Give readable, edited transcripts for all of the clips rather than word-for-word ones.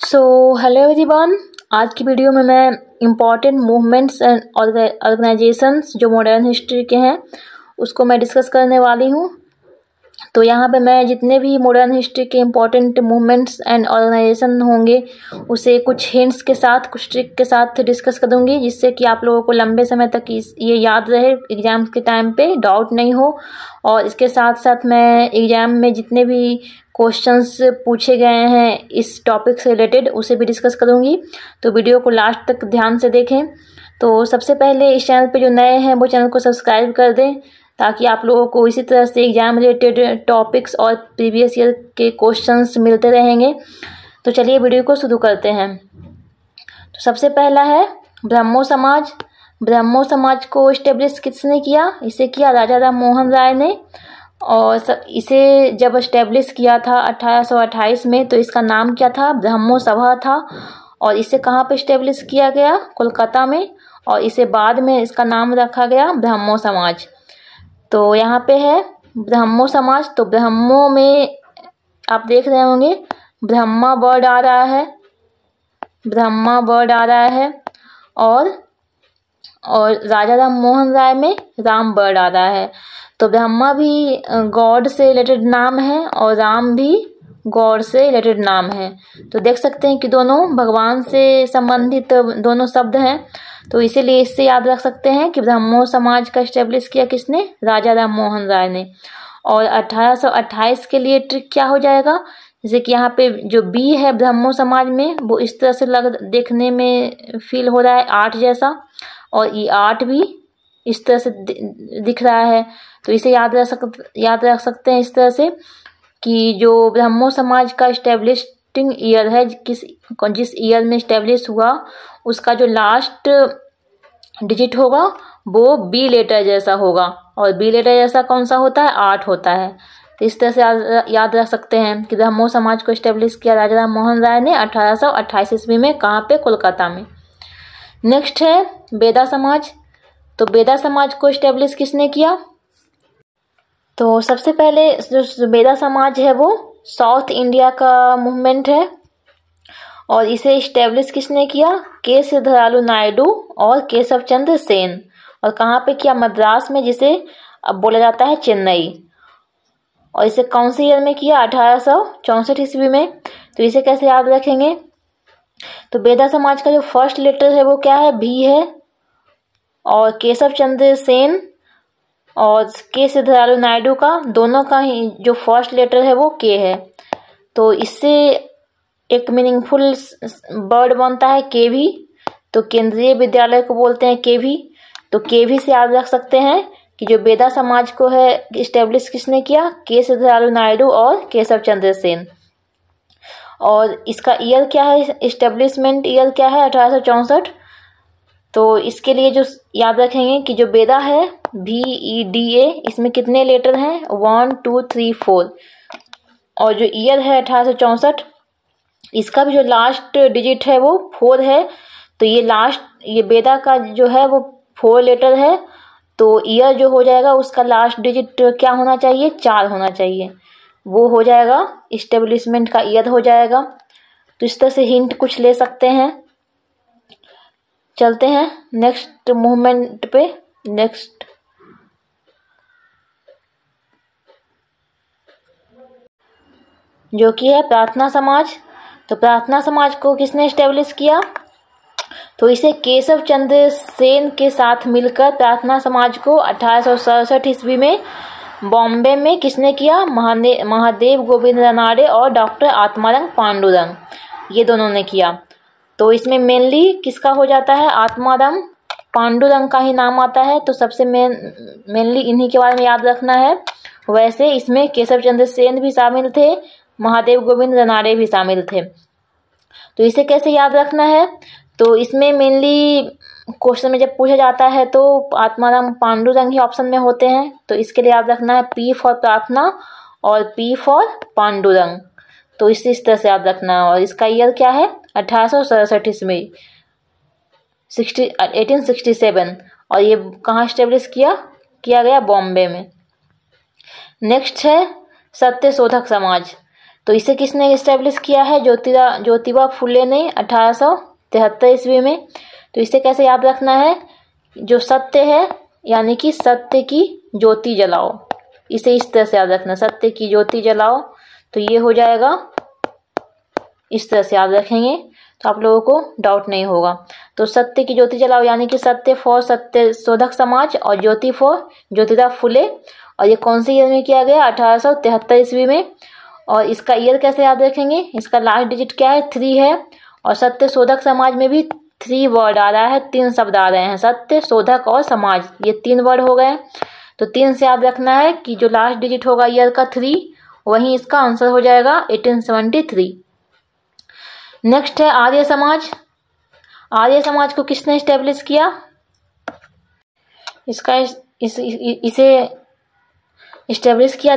So hello everyone, आज की video में मैं इम्पॉर्टेंट मूवमेंट्स एंड ऑर्गेनाइजेशंस जो मॉडर्न हिस्ट्री के हैं उसको मैं डिस्कस करने वाली हूँ। तो यहाँ पे मैं जितने भी मॉडर्न हिस्ट्री के इम्पॉर्टेंट मूवमेंट्स एंड ऑर्गेनाइजेशन होंगे उसे कुछ हिंट्स के साथ, कुछ ट्रिक के साथ डिस्कस करूँगी, जिससे कि आप लोगों को लंबे समय तक ये याद रहे, एग्ज़ाम के टाइम पे डाउट नहीं हो। और इसके साथ साथ मैं एग्ज़ाम में जितने भी क्वेश्चंस पूछे गए हैं इस टॉपिक से रिलेटेड उसे भी डिस्कस करूँगी। तो वीडियो को लास्ट तक ध्यान से देखें। तो सबसे पहले इस चैनल पे जो नए हैं वो चैनल को सब्सक्राइब कर दें, ताकि आप लोगों को इसी तरह से एग्ज़ाम रिलेटेड टॉपिक्स और प्रीवियस ईयर के क्वेश्चंस मिलते रहेंगे। तो चलिए वीडियो को शुरू करते हैं। तो सबसे पहला है ब्रह्मो समाज। ब्रह्मो समाज को इस्टेब्लिश किसने किया? इसे किया राजा राम मोहन राय ने। और इसे जब इस्टेब्लिश किया था 1828 में, तो इसका नाम क्या था? ब्रह्मो सभा था। और इसे कहाँ पे इस्टेब्लिश किया गया? कोलकाता में। और इसे बाद में इसका नाम रखा गया ब्रह्मो समाज। तो यहाँ पे है ब्रह्मो समाज। तो ब्रह्मो में आप देख रहे होंगे ब्रह्मा वर्ड आ रहा है, ब्रह्मा वर्ड आ रहा है। और राजा राम मोहन राय में राम वर्ड आ रहा है। तो ब्रह्मा भी गॉड से रिलेटेड नाम है और राम भी गॉड से रिलेटेड नाम है। तो देख सकते हैं कि दोनों भगवान से संबंधित दोनों शब्द हैं। तो इसीलिए इससे याद रख सकते हैं कि ब्रह्मो समाज का एस्टेब्लिश किया किसने? राजा राम मोहन राय ने। और 1828 के लिए ट्रिक क्या हो जाएगा? जैसे कि यहाँ पे जो बी है ब्रह्मो समाज में वो इस तरह से देखने में फील हो रहा है 8 जैसा, और ये 8 भी इस तरह से दिख रहा है। तो इसे याद रख सकते हैं इस तरह से कि जो ब्रह्मो समाज का एस्टेब्लिशिंग ईयर है, जिस ईयर में एस्टेब्लिश हुआ, उसका जो लास्ट डिजिट होगा वो बी लेटर जैसा होगा। और बी लेटर जैसा कौन सा होता है? 8 होता है। तो इस तरह से याद रख सकते हैं कि ब्रह्मो समाज को एस्टेब्लिश किया राजा राम मोहन राय ने 1828 ईस्वी में। कहाँ पे? कोलकाता में। नेक्स्ट है बेदा समाज। तो बेदा समाज को एस्टेब्लिश किसने किया? तो सबसे पहले जो बेदा समाज है वो साउथ इंडिया का मूवमेंट है। और इसे इस्टेब्लिश किसने किया? के सिद्धरालु नायडू और केशव चंद्र सेन। और कहाँ पे किया? मद्रास में, जिसे अब बोला जाता है चेन्नई। और इसे कौन से ईयर में किया? 1864 ईस्वी में। तो इसे कैसे याद रखेंगे? तो बेदा समाज का जो फर्स्ट लेटर है वो क्या है? भी है। और केशव चंद्र सेन और के सिद्धरालु नायडू का दोनों का ही जो फर्स्ट लेटर है वो के है। तो इससे एक मीनिंगफुल वर्ड बनता है के भी। तो केंद्रीय विद्यालय को बोलते हैं के भी। तो के भी से याद रख सकते हैं कि जो बेदा समाज को है इस्टेब्लिश किसने किया? के सिद्धरालु नायडू और केशव चंद्र सेन। और इसका ईयर क्या है? इस्टेब्लिशमेंट ईयर क्या है? 1864। तो इसके लिए जो याद रखेंगे कि जो बेदा है VEDA, इसमें कितने लेटर हैं? 1 2 3 4। और जो ईयर है 1864, इसका भी जो लास्ट डिजिट है वो 4 है। तो ये बेदा का जो है वो 4 लेटर है। तो ईयर जो हो जाएगा उसका लास्ट डिजिट क्या होना चाहिए? 4 होना चाहिए। वो हो जाएगा इस्टेब्लिशमेंट का ईयर हो जाएगा। तो इस तरह से हिंट कुछ ले सकते हैं। चलते हैं नेक्स्ट मूवमेंट पे। नेक्स्ट जो कि है प्रार्थना समाज। तो प्रार्थना समाज को किसने एस्टेब्लिश किया? तो इसे केशव चंद्र सेन के साथ मिलकर प्रार्थना समाज को 1867 ईस्वी में बॉम्बे में किसने किया? महादेव गोविंद रनाडे और डॉक्टर आत्माराम पांडुरंग, ये दोनों ने किया। तो इसमें मेनली किसका हो जाता है? आत्माराम पांडुरंग का ही नाम आता है। तो सबसे मेनली इन्हीं के बारे में याद रखना है। वैसे इसमें केशव चंद्र सेन भी शामिल थे, महादेव गोविंद रनाडे भी शामिल थे। तो इसे कैसे याद रखना है? तो इसमें मेनली क्वेश्चन में जब पूछा जाता है तो आत्माराम पांडुरंग ही ऑप्शन में होते हैं। तो इसके लिए याद रखना है P फॉर प्रार्थना और P फॉर पांडुरंग। तो इस तरह से याद रखना है। और इसका ईयर क्या है? 1867 में 1867। और ये कहाँ एस्टेब्लिश किया गया? बॉम्बे में। नेक्स्ट है सत्यशोधक समाज। तो इसे किसने इस्टेब्लिश किया है? ज्योतिबा फुले ने 1873 ईस्वी में। तो इसे कैसे याद रखना है? जो सत्य है यानी कि सत्य की ज्योति जलाओ, इसे इस तरह से याद रखना, सत्य की ज्योति जलाओ। तो ये हो जाएगा, इस तरह से याद रखेंगे तो आप लोगों को डाउट नहीं होगा। तो सत्य की ज्योति जलाओ यानी कि सत्य फॉर सत्य शोधक समाज और ज्योति फॉर ज्योतिबा फुले। और ये कौन से ईयर में किया गया? 1873 ईस्वी में। और इसका ईयर कैसे याद रखेंगे? इसका लास्ट डिजिट क्या है? 3 है। और सत्य शोधक समाज में भी 3 वर्ड आ रहा है, 3 शब्द आ रहे हैं, सत्य, शोधक और समाज, ये 3 वर्ड हो गए। तो 3 से याद रखना है कि जो लास्ट डिजिट होगा ईयर का 3, वहीं इसका आंसर हो जाएगा 1873। नेक्स्ट है आर्य समाज। आर्य समाज को किसने इस्टेब्लिश किया? इसे इस्टेब्लिश किया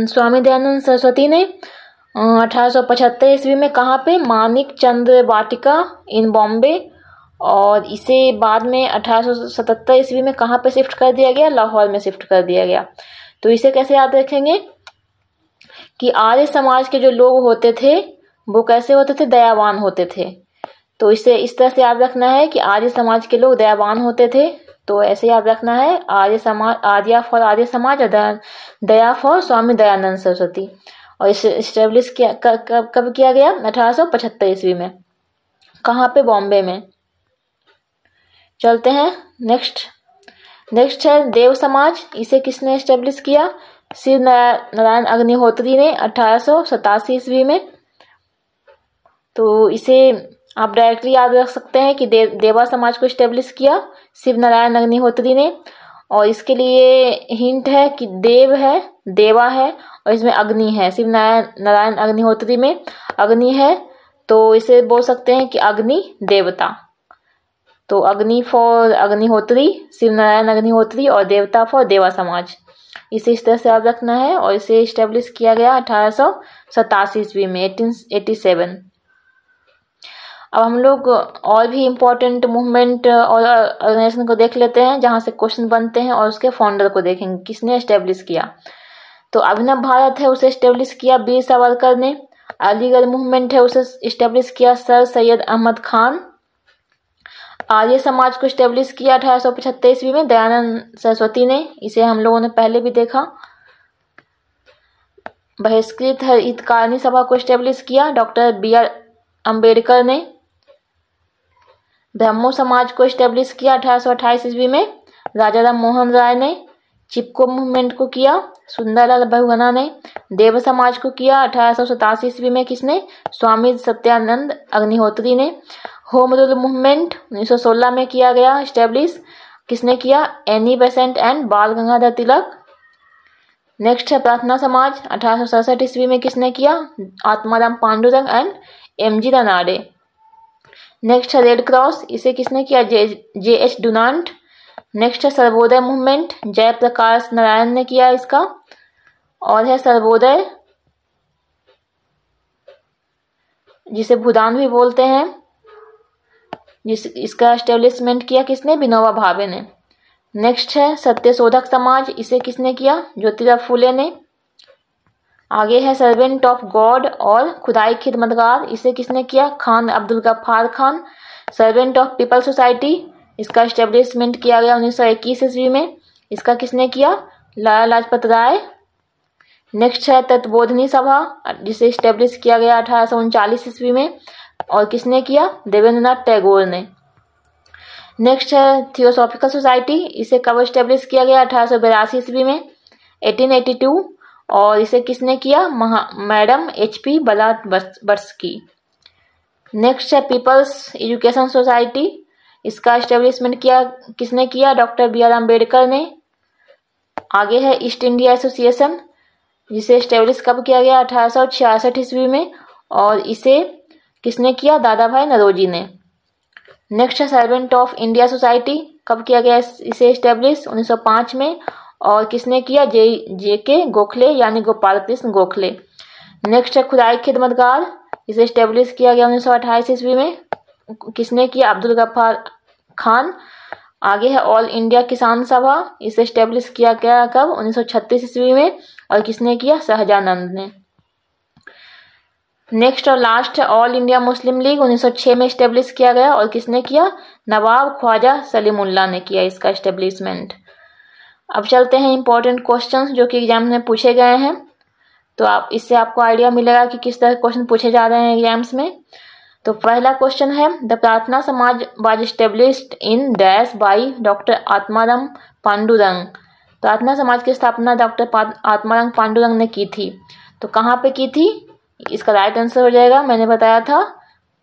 स्वामी दयानंद सरस्वती ने 1875 ईस्वी में। कहाँ पे? मानिक चंद्र वाटिका इन बॉम्बे। और इसे बाद में 1877 ईस्वी में कहाँ पे शिफ्ट कर दिया गया? लाहौर में शिफ्ट कर दिया गया। तो इसे कैसे याद रखेंगे कि आर्य समाज के जो लोग होते थे वो कैसे होते थे? दयावान होते थे। तो इसे इस तरह से याद रखना है कि आर्य समाज के लोग दयावान होते थे। तो ऐसे याद रखना है, आर्य समाज, आर्या फॉर आर्य समाज और दया फॉर स्वामी दयानंद सरस्वती। और इसे इस्टेब्लिश किया कब किया गया? 1875 ईस्वी में। कहाँ पे? बॉम्बे में। चलते हैं नेक्स्ट है देव समाज। इसे किसने इस्टेब्लिश किया? श्री नारायण अग्निहोत्री ने 1887 ईस्वी में। तो इसे आप डायरेक्टली याद रख सकते हैं कि देवा समाज को इस्टेब्लिश किया शिव नारायण अग्निहोत्री ने। और इसके लिए हिंट है कि देव है, देवा है और इसमें अग्नि है। शिव नारायण अग्निहोत्री में अग्नि है, तो इसे बोल सकते हैं कि अग्नि देवता। तो अग्नि फॉर अग्निहोत्री, शिव नारायण अग्निहोत्री, और देवता फॉर देवा समाज। इसे इस तरह से याद रखना है। और इसे इस्टेब्लिश किया गया 1887 ईस्वी में, 1887। अब हम लोग और भी इम्पोर्टेंट मूवमेंट और ऑर्गेनाइजेशन को देख लेते हैं जहाँ से क्वेश्चन बनते हैं, और उसके फाउंडर को देखेंगे किसने इस्टेब्लिश किया। तो अभिनव भारत है, उसे इस्टेब्लिश किया वीर सावरकर ने। अलीगढ़ मूवमेंट है, उसे इस्टेब्लिश किया सर सैयद अहमद खान। आर्य समाज को इस्टेब्लिश किया 1875 ईस्वी में दयानंद सरस्वती ने। इसे हम लोगों ने पहले भी देखा। बहिष्कृत हितकारिणी सभा को इस्टेब्लिश किया डॉक्टर BR अम्बेडकर ने। ब्रह्मो समाज को इस्टेब्लिश किया 1828 ईस्वी में राजा राम मोहन राय ने। चिपको मूवमेंट को किया सुंदरलाल बहुगुणा ने। देव समाज को किया 1887 ईस्वी में किसने? स्वामी सत्यानंद अग्निहोत्री ने। होम रूल मूवमेंट 1916 में किया गया इस्टेब्लिश, किसने किया? एनी बेसेंट एंड बाल गंगाधर तिलक। नेक्स्ट है प्रार्थना समाज, 1867 ईस्वी में किसने किया? Atmaram Pandurang and MG Ranade. Next है रेड क्रॉस, इसे किसने किया? JH Dunant. नेक्स्ट है सर्वोदय मूवमेंट, जयप्रकाश नारायण ने किया इसका। और है सर्वोदय, जिसे भूदान भी बोलते हैं, इसका एस्टेब्लिशमेंट किया किसने? विनोबा भावे ने। नेक्स्ट है सत्यशोधक समाज, इसे किसने किया? ज्योतिबा फुले ने। आगे है सर्वेंट ऑफ गॉड और खुदाई खिदमतगार, इसे किसने किया? Khan Abdul Gaffar Khan. Servant of people society, इसका एस्टेब्लिशमेंट किया गया 1921 ईस्वी में। इसका किसने किया? लाला लाजपत राय। नेक्स्ट है तत्बोधनी सभा, जिसे एस्टेब्लिश किया गया 1839 ईस्वी में, और किसने किया? देवेंद्रनाथ टैगोर ने। नेक्स्ट है थियोसॉफिकल सोसाइटी, इसे कब एस्टेब्लिश किया गया? 1882 ईस्वी में, 1882। और इसे किसने किया? Madam HP ब्लाडबर्स्की। नेक्स्ट है पीपल्स एजुकेशन सोसाइटी, इसका एस्टेब्लिशमेंट किया किसने किया? डॉक्टर BR अम्बेडकर ने। आगे है ईस्ट इंडिया एसोसिएशन, जिसे एस्टेब्लिश कब किया गया? 1866 ईस्वी में, और इसे किसने किया? दादा भाई नौरोजी ने। नेक्स्ट है सर्वेंट ऑफ इंडिया सोसाइटी, कब किया गया इसे एस्टेब्लिश? 1905 में, और किसने किया? JK गोखले यानी गोपाल कृष्ण गोखले। नेक्स्ट है खुदाई खिदमतगार, इसे एस्टेब्लिश किया गया 1928 ईस्वी में, किसने किया? अब्दुल गफ्फार खान। आगे है ऑल इंडिया किसान सभा, इसे एस्टेब्लिश किया गया कब? 1936 ईस्वी में, और किसने किया? सहजानंद ने। नेक्स्ट और लास्ट है ऑल इंडिया मुस्लिम लीग 1906 में इस्टेब्लिश किया गया और किसने किया? नवाब ख्वाजा सलीमुल्लाह ने किया इसका इस्टेब्लिशमेंट। अब चलते हैं इंपॉर्टेंट क्वेश्चंस जो कि एग्जाम में पूछे गए हैं, तो आप इससे आपको आइडिया मिलेगा कि किस तरह क्वेश्चन पूछे जा रहे हैं एग्जाम्स में। तो पहला क्वेश्चन है द प्रार्थना समाज was established in dash by doctor Atmaram Pandurang. प्रार्थना समाज की स्थापना डॉक्टर आत्माराम पांडुरंग ने की थी। तो कहाँ पे की थी? इसका राइट आंसर हो जाएगा, मैंने बताया था,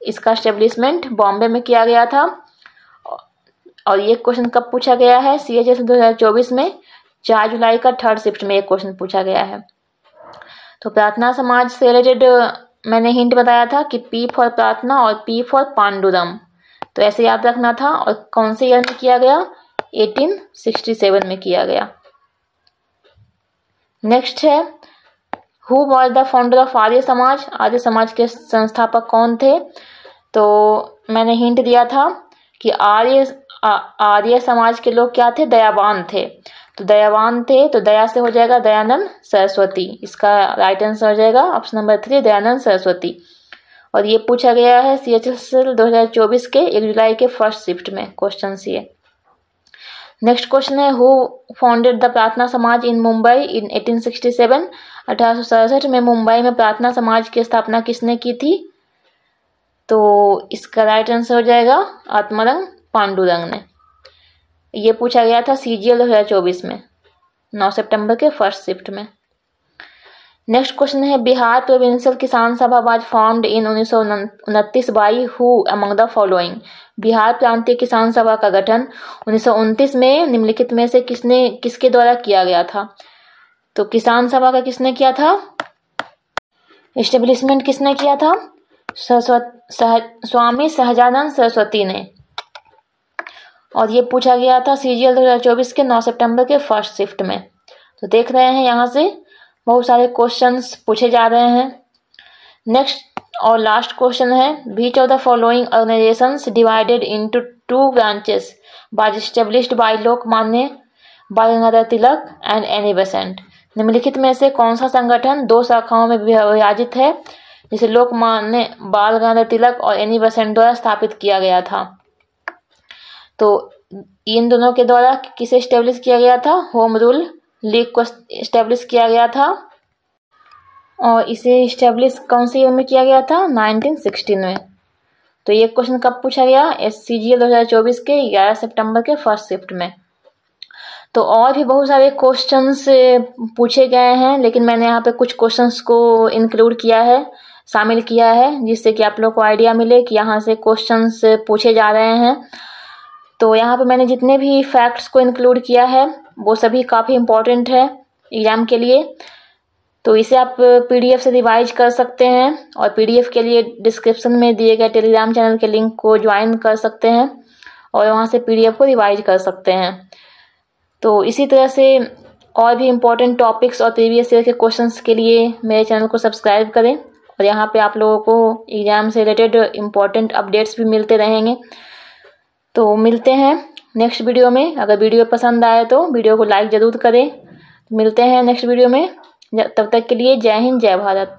इसका एस्टेब्लिशमेंट बॉम्बे में किया गया था। और ये क्वेश्चन कब पूछा गया है? CHS 2024 में 4 जुलाई का 3rd शिफ्ट में एक क्वेश्चन पूछा गया है। तो प्रार्थना समाज से रिलेटेड मैंने हिंट बताया था कि P फॉर प्रार्थना और P फॉर पांडुरंग, तो ऐसे याद रखना था। और कौन से ईयर में किया गया? 1867 में किया गया। नेक्स्ट है who was the founder of Arya Samaj. Arya समाज के संस्थापक कौन थे? तो मैंने हिंट दिया था कि आर्य समाज के लोग क्या थे? दयावान थे। तो दयावान थे, तो दया से हो जाएगा दयानंद सरस्वती। इसका राइट आंसर हो जाएगा ऑप्शन नंबर 3 दयानंद सरस्वती। और ये पूछा गया है CHS 2024 के 1 जुलाई के 1st शिफ्ट में क्वेश्चन ये। नेक्स्ट क्वेश्चन है हु फाउंडेड द प्रार्थना समाज इन मुंबई इन 1867। 1867 में मुंबई में प्रार्थना समाज की स्थापना किसने की थी? तो इसका राइट आंसर हो जाएगा आत्माराम पांडुरंग ने। ये पूछा गया था CGL 2024 में 9 सितंबर के 1st शिफ्ट में। नेक्स्ट क्वेश्चन है बिहार प्रोविंशियल किसान सभा was formed in 1929 by who among the following. Bihar प्रांतीय किसान सभा का गठन 1929 में निम्नलिखित में से किसके द्वारा किया गया था? तो किसान सभा का किसने किया था? एस्टेब्लिशमेंट किसने किया था? स्वामी सहजानंद सरस्वती ने। और ये पूछा गया था CGL 2024 के 9 सितंबर के 1st शिफ्ट में। तो देख रहे हैं यहाँ से बहुत सारे क्वेश्चंस पूछे जा रहे हैं। नेक्स्ट और लास्ट क्वेश्चन है which of the following organisations divided into 2 branches was established by Lokmanya Bal Gangadhar Tilak and Annie Besant. निम्नलिखित में से कौन सा संगठन 2 शाखाओं में विभाजित है जिसे लोकमान्य बाल गंगाधर तिलक और एनी बेसेंट द्वारा स्थापित किया गया था? तो इन दोनों के द्वारा किसे एस्टेब्लिश किया गया था? होम रूल लीग को एस्टेब्लिश किया गया था। और इसे एस्टेब्लिश कौन सी ईयर में किया गया था? 1916 में। तो ये क्वेश्चन कब पूछा गया? CGL 2024 के 11 सितंबर के 1st शिफ्ट में। तो और भी बहुत सारे क्वेश्चंस पूछे गए हैं, लेकिन मैंने यहाँ पे कुछ क्वेश्चंस को इंक्लूड किया है, शामिल किया है, जिससे कि आप लोग को आइडिया मिले कि यहाँ से क्वेश्चंस पूछे जा रहे हैं। तो यहाँ पे मैंने जितने भी फैक्ट्स को इंक्लूड किया है वो सभी काफ़ी इम्पोर्टेंट है एग्ज़ाम के लिए। तो इसे आप PDF से रिवाइज कर सकते हैं और PDF के लिए डिस्क्रिप्शन में दिए गए टेलीग्राम चैनल के लिंक को ज्वाइन कर सकते हैं और वहाँ से PDF को रिवाइज कर सकते हैं। तो इसी तरह से और भी इम्पोर्टेंट टॉपिक्स और प्रीवियस ईयर के क्वेश्चंस के लिए मेरे चैनल को सब्सक्राइब करें और यहाँ पे आप लोगों को एग्ज़ाम से रिलेटेड इम्पोर्टेंट अपडेट्स भी मिलते रहेंगे। तो मिलते हैं नेक्स्ट वीडियो में। अगर वीडियो पसंद आए तो वीडियो को लाइक ज़रूर करें। मिलते हैं नेक्स्ट वीडियो में, तब तक के लिए जय हिंद जय भारत।